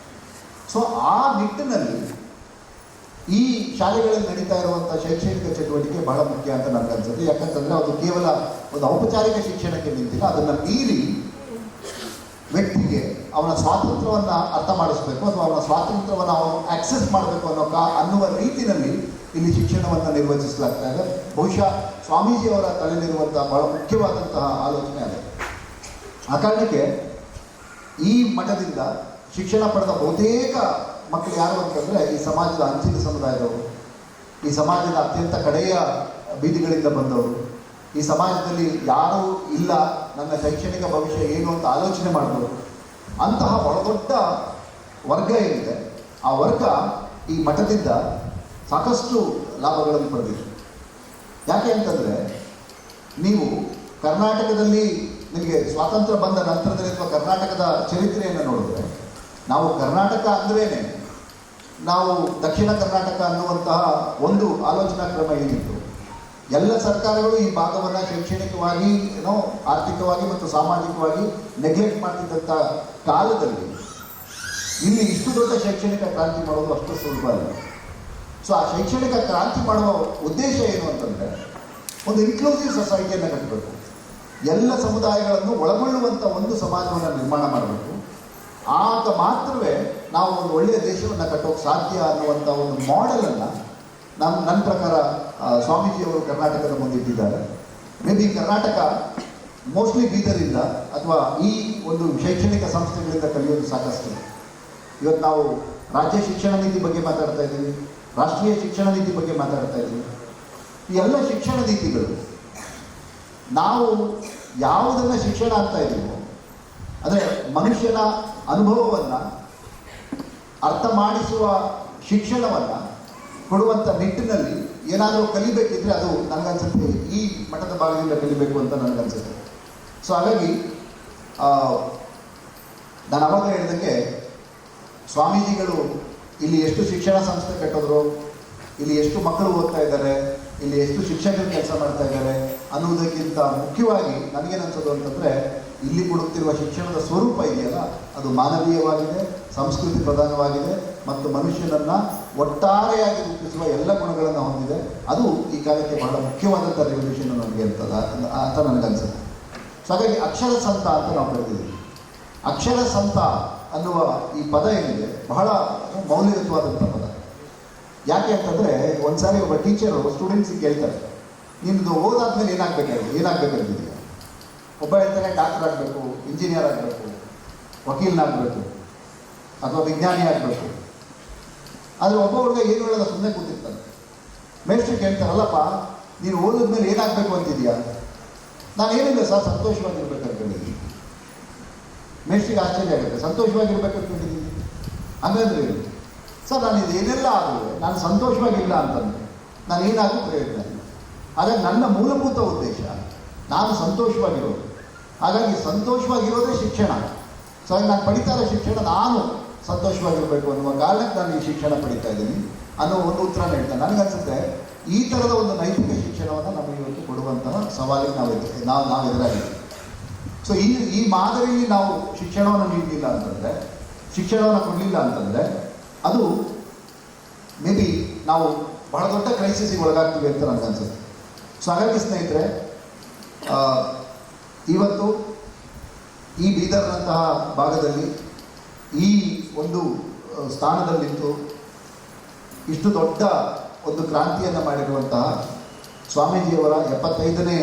S1: ಸೊ ಆ ನಿಟ್ಟಿನಲ್ಲಿ ಈ ಶಾಲೆಗಳಲ್ಲಿ ನಡೀತಾ ಇರುವಂಥ ಶೈಕ್ಷಣಿಕ ಚಟುವಟಿಕೆ ಬಹಳ ಮುಖ್ಯ ಅಂತ ನನಗನ್ಸುತ್ತೆ. ಯಾಕಂತಂದರೆ ಅದು ಕೇವಲ ಒಂದು ಔಪಚಾರಿಕ ಶಿಕ್ಷಣಕ್ಕೆ ನಿಂತಿಲ್ಲ, ಅದನ್ನು ಮೀರಿ ವ್ಯಕ್ತಿಗೆ ಅವನ ಸ್ವಾತಂತ್ರ್ಯವನ್ನು ಅರ್ಥ ಮಾಡಿಸಬೇಕು ಅಥವಾ ಅವನ ಸ್ವಾತಂತ್ರ್ಯವನ್ನು ಅವನು ಆಕ್ಸೆಸ್ ಮಾಡಬೇಕು ಅನ್ನುವ ರೀತಿಯಲ್ಲಿ ಇಲ್ಲಿ ಶಿಕ್ಷಣವನ್ನು ನಿರ್ವಹಿಸಲಾಗ್ತಾ ಇದೆ. ಬಹುಶಃ ಸ್ವಾಮೀಜಿಯವರ ತಲೆಯಲ್ಲಿರುವಂಥ ಬಹಳ ಮುಖ್ಯವಾದಂತಹ ಆಲೋಚನೆ ಅದು. ಆ ಕಾರಣಕ್ಕೆ ಈ ಮಠದಿಂದ ಶಿಕ್ಷಣ ಪಡೆದ ಬಹುತೇಕ ಮಕ್ಕಳು ಯಾರು ಅಂತಂದರೆ ಈ ಸಮಾಜದ ಅಂಚಿನ ಸಮುದಾಯದವರು, ಈ ಸಮಾಜದ ಅತ್ಯಂತ ಕಡೆಯ ಬೀದಿಗಳಿಂದ ಬಂದವರು, ಈ ಸಮಾಜದಲ್ಲಿ ಯಾರೂ ಇಲ್ಲ ನನ್ನ ಶೈಕ್ಷಣಿಕ ಭವಿಷ್ಯ ಏನು ಅಂತ ಆಲೋಚನೆ ಮಾಡಿದವರು, ಅಂತಹ ಬಹಳ ದೊಡ್ಡ ವರ್ಗ ಏನಿದೆ ಆ ವರ್ಗ ಈ ಮಠದಿಂದ ಸಾಕಷ್ಟು ಲಾಭಗಳನ್ನು ಪಡೆದಿದೆ. ಯಾಕೆ ಅಂತಂದರೆ ನೀವು ಕರ್ನಾಟಕದಲ್ಲಿ ನಿಮಗೆ ಸ್ವಾತಂತ್ರ್ಯ ಬಂದ ನಂತರದಲ್ಲಿ ಅಥವಾ ಕರ್ನಾಟಕದ ಚರಿತ್ರೆಯನ್ನು ನೋಡಿದ್ರೆ ನಾವು ಕರ್ನಾಟಕ ಅಂದ್ರೇ ನಾವು ದಕ್ಷಿಣ ಕರ್ನಾಟಕ ಅನ್ನುವಂತಹ ಒಂದು ಆಲೋಚನಾ ಕ್ರಮ ಏನಿತ್ತು, ಎಲ್ಲ ಸರ್ಕಾರಗಳು ಈ ಭಾಗವನ್ನು ಶೈಕ್ಷಣಿಕವಾಗಿ ಆರ್ಥಿಕವಾಗಿ ಮತ್ತು ಸಾಮಾಜಿಕವಾಗಿ ನೆಗ್ಲೆಕ್ಟ್ ಮಾಡ್ತಿದ್ದಂಥ ಕಾಲದಲ್ಲಿ ಇಲ್ಲಿ ಇಷ್ಟು ದೊಡ್ಡ ಶೈಕ್ಷಣಿಕ ಕ್ರಾಂತಿ ಮಾಡೋದು ಅಷ್ಟು ಸುಲಭ ಅಲ್ಲ. ಸೊ ಆ ಶೈಕ್ಷಣಿಕ ಕ್ರಾಂತಿ ಮಾಡುವ ಉದ್ದೇಶ ಏನು ಅಂತಂದರೆ ಒಂದು ಇನ್ಕ್ಲೂಸಿವ್ ಸೊಸೈಟಿಯನ್ನು ಕಟ್ಟಬೇಕು, ಎಲ್ಲ ಸಮುದಾಯಗಳನ್ನು ಒಳಗೊಳ್ಳುವಂಥ ಒಂದು ಸಮಾಜವನ್ನು ನಿರ್ಮಾಣ ಮಾಡಬೇಕು. ಆಗ ಮಾತ್ರವೇ ನಾವು ಒಂದು ಒಳ್ಳೆಯ ದೇಶವನ್ನು ಕಟ್ಟೋಕ್ಕೆ ಸಾಧ್ಯ ಅನ್ನುವಂಥ ಒಂದು ಮಾಡೆಲನ್ನು ನನ್ನ ಪ್ರಕಾರ ಸ್ವಾಮೀಜಿಯವರು ಕರ್ನಾಟಕದ ಮುಂದೆ ಇಟ್ಟಿದ್ದಾರೆ. ಮೇ ಬಿ ಕರ್ನಾಟಕ ಮೋಸ್ಟ್ಲಿ ಬೀದರಿಂದ ಅಥವಾ ಈ ಒಂದು ಶೈಕ್ಷಣಿಕ ಸಂಸ್ಥೆಗಳಿಂದ ಕಲಿಯೋದು ಸಾಕಷ್ಟು. ಇವತ್ತು ನಾವು ರಾಜ್ಯ ಶಿಕ್ಷಣ ನೀತಿ ಬಗ್ಗೆ ಮಾತಾಡ್ತಾ ಇದ್ದೀವಿ, ರಾಷ್ಟ್ರೀಯ ಶಿಕ್ಷಣ ನೀತಿ ಬಗ್ಗೆ ಮಾತಾಡ್ತಾ ಇದ್ದೀವಿ. ಈ ಎಲ್ಲ ಶಿಕ್ಷಣ ನೀತಿಗಳು ನಾವು ಯಾವುದನ್ನು ಶಿಕ್ಷಣ ಅಂತ ಇದ್ದೀವೋ ಅಂದರೆ ಮನುಷ್ಯನ ಅನುಭವವನ್ನು ಅರ್ಥ ಮಾಡಿಸುವ ಶಿಕ್ಷಣವನ್ನು ಕೊಡುವಂಥ ನಿಟ್ಟಿನಲ್ಲಿ ಏನಾದರೂ ಕಲಿಬೇಕಿದ್ರೆ ಅದು ನನಗನ್ಸುತ್ತೆ ಈ ಮಠದ ಭಾಗದಿಂದ ಕಲಿಬೇಕು ಅಂತ ನನಗನ್ಸುತ್ತೆ. ಸೊ ಹಾಗಾಗಿ ನಾನು ಅವಾಗ ಹೇಳಿದಂಗೆ ಸ್ವಾಮೀಜಿಗಳು ಇಲ್ಲಿ ಎಷ್ಟು ಶಿಕ್ಷಣ ಸಂಸ್ಥೆ ಕಟ್ಟಿದ್ರು, ಇಲ್ಲಿ ಎಷ್ಟು ಮಕ್ಕಳು ಓದ್ತಾ ಇದ್ದಾರೆ, ಇಲ್ಲಿ ಎಷ್ಟು ಶಿಕ್ಷಕರು ಕೆಲಸ ಮಾಡ್ತಾ ಇದ್ದಾರೆ ಅನ್ನುವುದಕ್ಕಿಂತ ಮುಖ್ಯವಾಗಿ ನನಗೇನನ್ಸೋದು ಅಂತಂದರೆ ಇಲ್ಲಿ ಕೊಡುತ್ತಿರುವ ಶಿಕ್ಷಣದ ಸ್ವರೂಪ ಇದೆಯಲ್ಲ ಅದು ಮಾನವೀಯವಾಗಿದೆ, ಸಂಸ್ಕೃತಿ ಪ್ರಧಾನವಾಗಿದೆ ಮತ್ತು ಮನುಷ್ಯನನ್ನು ಒಟ್ಟಾರೆಯಾಗಿ ರೂಪಿಸುವ ಎಲ್ಲ ಗುಣಗಳನ್ನು ಹೊಂದಿದೆ. ಅದು ಈ ಕಾಲಕ್ಕೆ ಬಹಳ ಮುಖ್ಯವಾದಂಥ ರೆವಲ್ಯೂಷನ್ ನನಗೆ ಅಂತ ನನಗನ್ಸುತ್ತೆ. ಸೊ ಹಾಗಾಗಿ ಅಕ್ಷರ ಸಂತ ಅಂತ ನಾವು ಕರಿತೀವಿ. ಅಕ್ಷರ ಸಂತ ಅನ್ನುವ ಈ ಪದ ಏನಿದೆ ಬಹಳ ಮೌಲ್ಯಯುತವಾದಂಥ ಪದ. ಯಾಕೆ ಅಂತಂದರೆ ಒಂದ್ಸಾರಿ ಒಬ್ಬ ಟೀಚರು ಸ್ಟೂಡೆಂಟ್ಸಿಗೆ ಕೇಳ್ತಾರೆ, ನಿಮ್ಮದು ಓದಾದ್ಮೇಲೆ ಏನಾಗಬೇಕಾಗಿದೆಯಾ? ಒಬ್ಬ ಹೇಳ್ತಾನೆ ಡಾಕ್ಟರ್ ಆಗಬೇಕು, ಇಂಜಿನಿಯರ್ ಆಗಬೇಕು, ವಕೀಲನಾಗಬೇಕು ಅಥವಾ ವಿಜ್ಞಾನಿ ಆಗಬೇಕು. ಆದರೆ ಒಬ್ಬ ಹುಡುಗ ಏನು ಹೇಳೋದ ಸುಮ್ಮನೆ ಕೂತಿರ್ತಾನೆ. ಮೇಷ್ಟ್ರು ಕೇಳ್ತಾರಲ್ಲಪ್ಪ ನೀನು ಓದಿದ್ಮೇಲೆ ಏನಾಗಬೇಕು ಅಂತಿದೆಯಾ? ನಾನು ಏನಿಲ್ಲ ಸರ್, ಸಂತೋಷವಾಗಿರ್ಬೇಕು ಅನ್ಕೊಂಡಿದ್ದೀನಿ. ಮೇಷ್ಟ್ರಿಗೆ ಆಶ್ಚರ್ಯ ಆಗುತ್ತೆ, ಸಂತೋಷವಾಗಿರ್ಬೇಕು ಅನ್ಕೊಂಡಿದ್ದೀನಿ ಹಂಗಂದ್ರೆ ಸರ್ ನಾನು ಇದು ಏನೆಲ್ಲ ಆಗುವೆ, ನಾನು ಸಂತೋಷವಾಗಿಲ್ಲ ಅಂತಂದರೆ ನಾನು ಏನಾದರೂ ಪ್ರಯೋಜನ ಇಲ್ಲ. ಹಾಗಾಗಿ ನನ್ನ ಮೂಲಭೂತ ಉದ್ದೇಶ ನಾನು ಸಂತೋಷವಾಗಿರೋದು. ಹಾಗಾಗಿ ಸಂತೋಷವಾಗಿರೋದೇ ಶಿಕ್ಷಣ. ಸೊ ಹಾಗೆ ನಾನು ಪಡಿತಾ ಇರೋ ಶಿಕ್ಷಣ ನಾನು ಸಂತೋಷವಾಗಿರಬೇಕು ಅನ್ನುವ ಕಾರಣಕ್ಕೆ ನಾನು ಈ ಶಿಕ್ಷಣ ಪಡಿತಾ ಇದ್ದೀನಿ ಅನ್ನೋ ಒಂದು ಉತ್ತರ ಹೇಳ್ತೇನೆ. ನನಗನ್ಸುತ್ತೆ ಈ ಥರದ ಒಂದು ನೈತಿಕ ಶಿಕ್ಷಣವನ್ನು ನಮಗೆ ಇವತ್ತು ಕೊಡುವಂತಹ ಸವಾಲಿಗೆ ನಾವು ಎದುರಾಗಿದ್ದೀವಿ. ಸೊ ಈ ಮಾದರಿಯಲ್ಲಿ ನಾವು ಶಿಕ್ಷಣವನ್ನು ನೀಡಲಿಲ್ಲ ಅಂತಂದರೆ, ಶಿಕ್ಷಣವನ್ನು ಕೊಡಲಿಲ್ಲ ಅಂತಂದರೆ ಅದು ಮೇ ಬಿ ನಾವು ಬಹಳ ದೊಡ್ಡ ಕ್ರೈಸಿಸಿಗೆ ಒಳಗಾಗ್ತೀವಿ ಅಂತ ನನಗನ್ಸುತ್ತೆ. ಸೊ ಹಾಗಾಗಿ ಸ್ನೇಹಿತರೆ, ಇವತ್ತು ಈ ಬೀದರ್ನಂತಹ ಭಾಗದಲ್ಲಿ ಈ ಒಂದು ಸ್ಥಾನದಲ್ಲಿದ್ದು ಇಷ್ಟು ದೊಡ್ಡ ಒಂದು ಕ್ರಾಂತಿಯನ್ನು ಮಾಡಿರುವಂತಹ ಸ್ವಾಮೀಜಿಯವರ 75ನೇ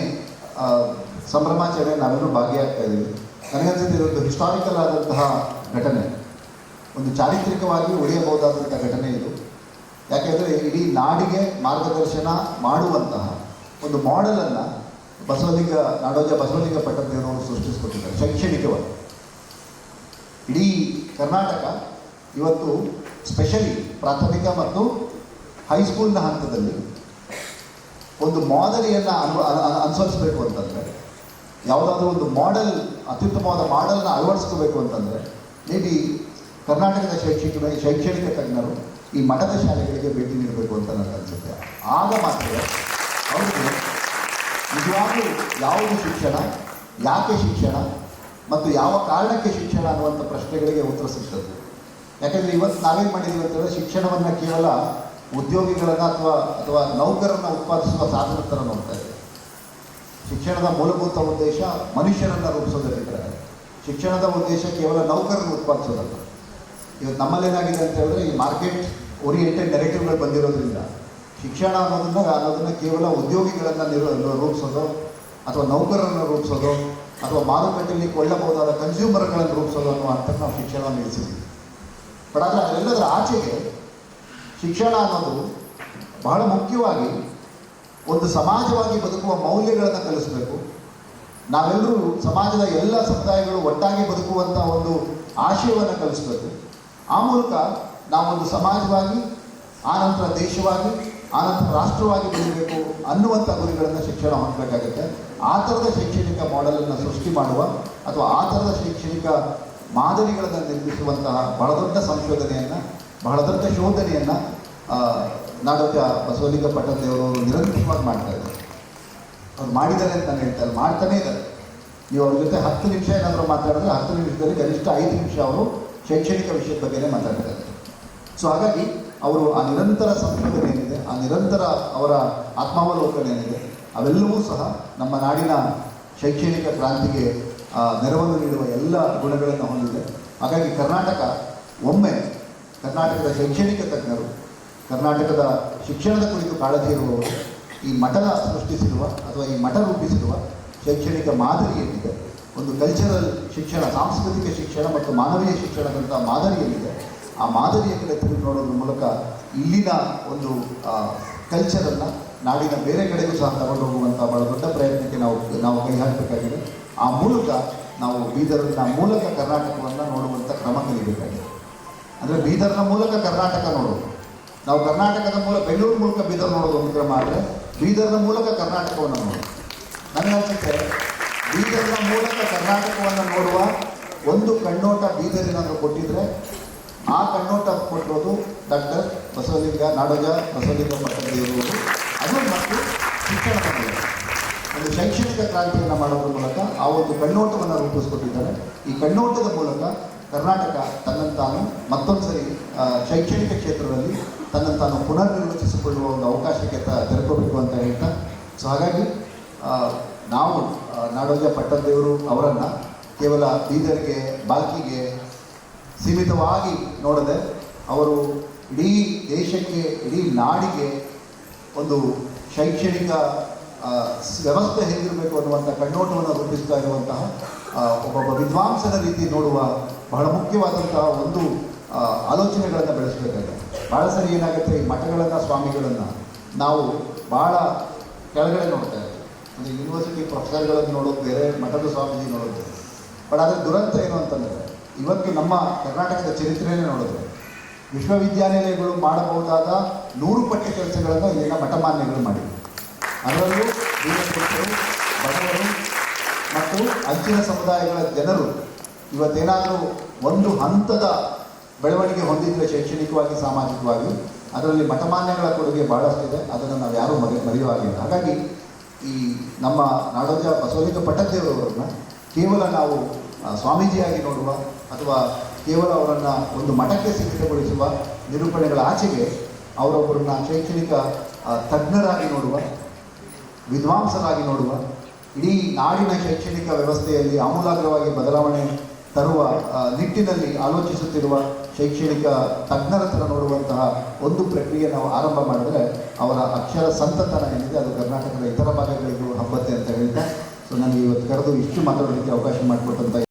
S1: ಸಂಭ್ರಮಾಚರಣೆ ನಾವೆಲ್ಲರೂ ಭಾಗಿಯಾಗ್ತಾ ಇದ್ದೀವಿ. ನನಗನ್ಸುತ್ತೆ ಇದೊಂದು ಹಿಸ್ಟಾರಿಕಲ್ ಆದಂತಹ ಘಟನೆ, ಒಂದು ಚಾರಿತ್ರಿಕವಾಗಿ ಉಳಿಯಬಹುದಾದಂಥ ಘಟನೆ ಇದು. ಯಾಕೆಂದರೆ ಇಡೀ ನಾಡಿಗೆ ಮಾರ್ಗದರ್ಶನ ಮಾಡುವಂತಹ ಒಂದು ಮಾಡೆಲನ್ನು ನಾಡೋಜ ಬಸವಲಿಂಗ ಪಟ್ಟದೇವರವರು ಸೃಷ್ಟಿಸಿಕೊಟ್ಟಿದ್ದಾರೆ ಶೈಕ್ಷಣಿಕವಾಗಿ. ಇಡೀ ಕರ್ನಾಟಕ ಇವತ್ತು ಸ್ಪೆಷಲಿ ಪ್ರಾಥಮಿಕ ಮತ್ತು ಹೈಸ್ಕೂಲ್ನ ಹಂತದಲ್ಲಿ ಒಂದು ಮಾದರಿಯನ್ನು ಅನುಸರಿಸಬೇಕು ಅಂತಂದರೆ, ಯಾವುದಾದ್ರೂ ಒಂದು ಅತ್ಯುತ್ತಮವಾದ ಮಾಡೆಲ್ನ ಅಳವಡಿಸ್ಕೋಬೇಕು ಅಂತಂದರೆ ಮೇ ಬಿ ಕರ್ನಾಟಕದ ಶೈಕ್ಷಣಿಕ ತಜ್ಞರು ಈ ಮಠದ ಶಾಲೆಗಳಿಗೆ ಭೇಟಿ ನೀಡಬೇಕು ಅಂತ ನನಗೆ ಅನಿಸುತ್ತೆ. ಆಗ ಮಾತ್ರ ಅವರಿಗೆ ನಿಜವಾಗ್ಲೂ ಯಾವುದು ಶಿಕ್ಷಣ, ಯಾಕೆ ಶಿಕ್ಷಣ ಮತ್ತು ಯಾವ ಕಾರಣಕ್ಕೆ ಶಿಕ್ಷಣ ಅನ್ನುವಂಥ ಪ್ರಶ್ನೆಗಳಿಗೆ ಉತ್ತರ ಸಿಗ್ತದೆ. ಯಾಕೆಂದರೆ ಇವತ್ತು ನಾವೇನು ಮಾಡಿದ್ದೀವಿ ಅಂತಂದರೆ ಶಿಕ್ಷಣವನ್ನು ಕೇವಲ ಉದ್ಯೋಗಿಗಳನ್ನು ಅಥವಾ ನೌಕರನ್ನು ಉತ್ಪಾದಿಸುವ ಸಾಧನ ಥರ ನೋಡ್ತಾ ಇದ್ದೀವಿ. ಶಿಕ್ಷಣದ ಮೂಲಭೂತ ಉದ್ದೇಶ ಮನುಷ್ಯರನ್ನು ರೂಪಿಸೋದಕ್ಕೆ. ಶಿಕ್ಷಣದ ಉದ್ದೇಶ ಕೇವಲ ನೌಕರನ್ನು ಉತ್ಪಾದಿಸೋದಲ್ಲ. ಇವತ್ತು ನಮ್ಮಲ್ಲೇನಾಗಿದೆ ಅಂತ ಹೇಳಿದ್ರೆ ಈ ಮಾರ್ಕೆಟ್ ಓರಿಯೆಂಟೆಡ್ ನೆರೆಟಿವ್ಗಳು ಬಂದಿರೋದ್ರಿಂದ ಶಿಕ್ಷಣ ಅನ್ನೋದನ್ನು ಕೇವಲ ಉದ್ಯೋಗಿಗಳನ್ನು ರೂಪಿಸೋದು ಅಥವಾ ನೌಕರರನ್ನು ರೂಪಿಸೋದು ಅಥವಾ ಮಾರುಕಟ್ಟೆಯಲ್ಲಿ ಕೊಳ್ಳಬಹುದಾದ ಕನ್ಸ್ಯೂಮರ್ಗಳನ್ನು ರೂಪಿಸೋದು ಅನ್ನೋ ಹಂತಕ್ಕೆ ನಾವು ಶಿಕ್ಷಣವನ್ನು ನಿಲ್ಲಿಸಿದ್ದೀವಿ. ಬಟ್ ಆದರೆ ಅದೆಲ್ಲದರ ಆಚೆಗೆ ಶಿಕ್ಷಣ ಅನ್ನೋದು ಬಹಳ ಮುಖ್ಯವಾಗಿ ಒಂದು ಸಮಾಜವಾಗಿ ಬದುಕುವ ಮೌಲ್ಯಗಳನ್ನು ಕಲಿಸಬೇಕು. ನಾವೆಲ್ಲರೂ ಸಮಾಜದ ಎಲ್ಲ ಸಮುದಾಯಗಳು ಒಟ್ಟಾಗಿ ಬದುಕುವಂಥ ಒಂದು ಆಶಯವನ್ನು ಕಲಿಸಬೇಕು. ಆ ಮೂಲಕ ನಾವೊಂದು ಸಮಾಜವಾಗಿ, ಆನಂತರ ದೇಶವಾಗಿ, ಆನಂತರ ರಾಷ್ಟ್ರವಾಗಿ ಬೆಳೀಬೇಕು ಅನ್ನುವಂಥ ಗುರಿಗಳನ್ನು ಶಿಕ್ಷಣ ಹೊಂದಬೇಕಾಗುತ್ತೆ. ಆ ಥರದ ಶೈಕ್ಷಣಿಕ ಮಾಡೆಲನ್ನು ಸೃಷ್ಟಿ ಮಾಡುವ ಅಥವಾ ಆ ಥರದ ಶೈಕ್ಷಣಿಕ ಮಾದರಿಗಳನ್ನು ನಿರ್ಮಿಸುವಂತಹ ಬಹಳ ದೊಡ್ಡ ಸಂಶೋಧನೆಯನ್ನು, ಬಹಳ ದೊಡ್ಡ ಶೋಧನೆಯನ್ನು ನಾಡೋಜ ಬಸವಲಿಂಗ ಪಟ್ಟದೇವರವರು ನಿರಂತರವಾಗಿ ಮಾಡ್ತಾ ಇದ್ದಾರೆ. ಅವ್ರು ಮಾಡಿದ್ದಾರೆ ಅಂತ ನಾನು ಹೇಳ್ತಾರೆ, ಮಾಡ್ತಾನೇ ಇದ್ದಾರೆ. ನೀವು ಅವ್ರ ಜೊತೆ 10 ನಿಮಿಷ ಏನಾದರೂ ಮಾತಾಡಿದ್ರೆ 10 ನಿಮಿಷದಲ್ಲಿ ಗರಿಷ್ಠ 5 ನಿಮಿಷ ಅವರು ಶೈಕ್ಷಣಿಕ ವಿಷಯದ ಬಗ್ಗೆನೇ ಮಾತಾಡ್ತಾರೆ. ಸೊ ಹಾಗಾಗಿ ಅವರು ಆ ನಿರಂತರ ಸಂಶೋಧನೆ ಏನಿದೆ, ಆ ನಿರಂತರ ಅವರ ಆತ್ಮಾವಲೋಕನೆ ಏನಿದೆ, ಅವೆಲ್ಲವೂ ಸಹ ನಮ್ಮ ನಾಡಿನ ಶೈಕ್ಷಣಿಕ ಕ್ರಾಂತಿಗೆ ನೆರವನ್ನು ನೀಡುವ ಎಲ್ಲ ಗುಣಗಳನ್ನು ಹೊಂದಿದೆ. ಹಾಗಾಗಿ ಒಮ್ಮೆ ಕರ್ನಾಟಕದ ಶೈಕ್ಷಣಿಕ ತಜ್ಞರು, ಕರ್ನಾಟಕದ ಶಿಕ್ಷಣದ ಕುರಿತು ಕಾಳಜಿ ಇರುವವರು ಈ ಮಠ ಸೃಷ್ಟಿಸಿರುವ ಅಥವಾ ಈ ಮಠ ರೂಪಿಸಿರುವ ಶೈಕ್ಷಣಿಕ ಮಾದರಿ ಏನಿದೆ, ಒಂದು ಕಲ್ಚರಲ್ ಶಿಕ್ಷಣ, ಸಾಂಸ್ಕೃತಿಕ ಶಿಕ್ಷಣ ಮತ್ತು ಮಾನವೀಯ ಶಿಕ್ಷಣದಂಥ ಮಾದರಿ ಏನಿದೆ, ಆ ಮಾದರಿಯ ಕಡೆ ತಿರುಗಿ ನೋಡೋದ್ರ ಮೂಲಕ ಇಲ್ಲಿನ ಒಂದು ಕಲ್ಚರನ್ನು ನಾಡಿನ ಬೇರೆ ಕಡೆಗೂ ಸಹ ತಗೊಂಡು ಹೋಗುವಂಥ ಬಹಳ ದೊಡ್ಡ ಪ್ರಯತ್ನಕ್ಕೆ ನಾವು ಕೈ ಹಾಕಬೇಕಾಗಿದೆ. ಆ ಮೂಲಕ ನಾವು ಬೀದರ್ನ ಮೂಲಕ ಕರ್ನಾಟಕವನ್ನು ನೋಡುವಂಥ ಕ್ರಮ ಕಲಿಬೇಕಾಗಿದೆ. ಅಂದರೆ ಬೀದರ್ನ ಮೂಲಕ ಕರ್ನಾಟಕ ನೋಡೋದು, ನಾವು ಕರ್ನಾಟಕದ ಮೂಲಕ ಬೆಂಗಳೂರು ಮೂಲಕ ಬೀದರ್ ನೋಡೋದು ಒಂದು ಕ್ರಮ ಆದರೆ, ಬೀದರ್ನ ಮೂಲಕ ಕರ್ನಾಟಕವನ್ನು ನೋಡೋದು. ನನಗನ್ಸುತ್ತೆ ಬೀದರ್ನ ಮೂಲಕ ಕರ್ನಾಟಕವನ್ನು ನೋಡುವ ಒಂದು ಕಣ್ಣೋಟ ಬೀದರಿನಾದರೂ ಕೊಟ್ಟಿದ್ದರೆ ಆ ಕಣ್ಣೋಟ ಕೊಟ್ಟಿರೋದು ಡಾಕ್ಟರ್ ನಾಡೋಜ ಬಸವಲಿಂಗ ಪಟ್ಟದೇವರು. ಅದು ಮತ್ತು ಶಿಕ್ಷಣದ ಮೂಲಕ ಒಂದು ಶೈಕ್ಷಣಿಕ ಕ್ರಾಂತಿಯನ್ನು ಮಾಡೋದ್ರ ಮೂಲಕ ಆ ಒಂದು ಕಣ್ಣೋಟವನ್ನು ರೂಪಿಸಿಕೊಟ್ಟಿದ್ದಾರೆ. ಈ ಕಣ್ಣೋಟದ ಮೂಲಕ ಕರ್ನಾಟಕ ತನ್ನಂತಾನು ಮತ್ತೊಂದು ಸರಿ ಶೈಕ್ಷಣಿಕ ಕ್ಷೇತ್ರದಲ್ಲಿ ತನ್ನಂತಾನು ಪುನರ್ನಿರ್ವಚಿಸಿಕೊಳ್ಳುವ ಒಂದು ಅವಕಾಶಕ್ಕೆ ತೆರೆಕೋಬೇಕು ಅಂತ ಹೇಳ್ತಾ, ಸೊ ಹಾಗಾಗಿ ನಾವು ನಾಡೋಜ ಪಟ್ಟದೇವರು ಅವರನ್ನು ಕೇವಲ ಬೀದರ್ಗೆ ಬಾಲ್ಕಿಗೆ ಸೀಮಿತವಾಗಿ ನೋಡದೆ, ಅವರು ಇಡೀ ದೇಶಕ್ಕೆ, ಇಡೀ ನಾಡಿಗೆ ಒಂದು ಶೈಕ್ಷಣಿಕ ವ್ಯವಸ್ಥೆ ಹೇಗಿರಬೇಕು ಅನ್ನುವಂಥ ಕಣ್ಣೋಟವನ್ನು ರೂಪಿಸ್ತಾ ಇರುವಂತಹ ಒಬ್ಬೊಬ್ಬ ವಿದ್ವಾಂಸನ ರೀತಿ ನೋಡುವ ಬಹಳ ಮುಖ್ಯವಾದಂತಹ ಒಂದು ಆಲೋಚನೆಗಳನ್ನು ಬೆಳೆಸಬೇಕಾಗಿದೆ. ಭಾಳ ಸರಿ ಏನಾಗುತ್ತೆ, ಈ ಮಠಗಳನ್ನು, ಸ್ವಾಮಿಗಳನ್ನು ನಾವು ಭಾಳ ಕೆಳಗಡೆ ನೋಡ್ತಾ ಇದ್ದೀವಿ. ಅಂದರೆ ಯೂನಿವರ್ಸಿಟಿ ಪ್ರೊಫೆಸರ್ಗಳನ್ನು ನೋಡೋದು ಬೇರೆ, ಮಠದ ಸ್ವಾಮೀಜಿ ನೋಡೋದು ಬೇರೆ. ಬಟ್ ಅದರ ದುರಂತ ಏನು ಅಂತಂದರೆ, ಇವತ್ತು ನಮ್ಮ ಕರ್ನಾಟಕದ ಚರಿತ್ರೆಯೇ ನೋಡಿದ್ರೆ ವಿಶ್ವವಿದ್ಯಾನಿಲಯಗಳು ಮಾಡಬಹುದಾದ 100 ಪಟ್ಟು ಕೆಲಸಗಳನ್ನು ಇಲ್ಲಿನ ಮಠಮಾನ್ಯಗಳು ಮಾಡಿವೆ. ಅದರಲ್ಲೂ ದೀನದಲಿತರು, ಬಡವರು ಮತ್ತು ಅಂಚಿನ ಸಮುದಾಯಗಳ ಜನರು ಇವತ್ತೇನಾದರೂ ಒಂದು ಹಂತದ ಬೆಳವಣಿಗೆ ಹೊಂದಿದ್ರೆ ಶೈಕ್ಷಣಿಕವಾಗಿ, ಸಾಮಾಜಿಕವಾಗಿ, ಅದರಲ್ಲಿ ಮಠಮಾನ್ಯಗಳ ಕೊಡುಗೆ ಭಾಳಷ್ಟಿದೆ. ಅದನ್ನು ನಾವು ಯಾರೂ ಮರೆಯುವಾಗಿಲ್ಲ. ಹಾಗಾಗಿ ಈ ನಮ್ಮ ನಾಡೋಜ ಬಸವಲಿಂಗ ಪಟ್ಟದೇವರವರನ್ನು ಕೇವಲ ನಾವು ಸ್ವಾಮೀಜಿಯಾಗಿ ನೋಡುವ ಅಥವಾ ಕೇವಲ ಅವರನ್ನು ಒಂದು ಮಠಕ್ಕೆ ಸೀಮಿತಗೊಳಿಸುವ ನಿರೂಪಣೆಗಳ ಆಚೆಗೆ ಅವರೊಬ್ಬರನ್ನ ಶೈಕ್ಷಣಿಕ ತಜ್ಞರಾಗಿ ನೋಡುವ, ವಿದ್ವಾಂಸರಾಗಿ ನೋಡುವ, ಇಡೀ ನಾಡಿನ ಶೈಕ್ಷಣಿಕ ವ್ಯವಸ್ಥೆಯಲ್ಲಿ ಆಮೂಲಾಗ್ರವಾಗಿ ಬದಲಾವಣೆ ತರುವ ನಿಟ್ಟಿನಲ್ಲಿ ಆಲೋಚಿಸುತ್ತಿರುವ ಶೈಕ್ಷಣಿಕ ತಜ್ಞರ ಥರ ನೋಡುವಂತಹ ಒಂದು ಪ್ರಕ್ರಿಯೆ ನಾವು ಆರಂಭ ಮಾಡಿದ್ರೆ ಅವರ ಅಕ್ಷರ ಸಂತತನ ಏನಿದೆ ಅದು ಕರ್ನಾಟಕದ ಇತರ ಭಾಗಗಳಿಗೂ ಹಬ್ಬತ್ತೆ ಅಂತ ಹೇಳ್ತಾ, ಸೊ ನನಗೆ ಇವತ್ತು ಕರೆದು ಇಷ್ಟು ಮಾತಾಡೋದಕ್ಕೆ ಅವಕಾಶ ಮಾಡಿಕೊಟ್ಟಂಥ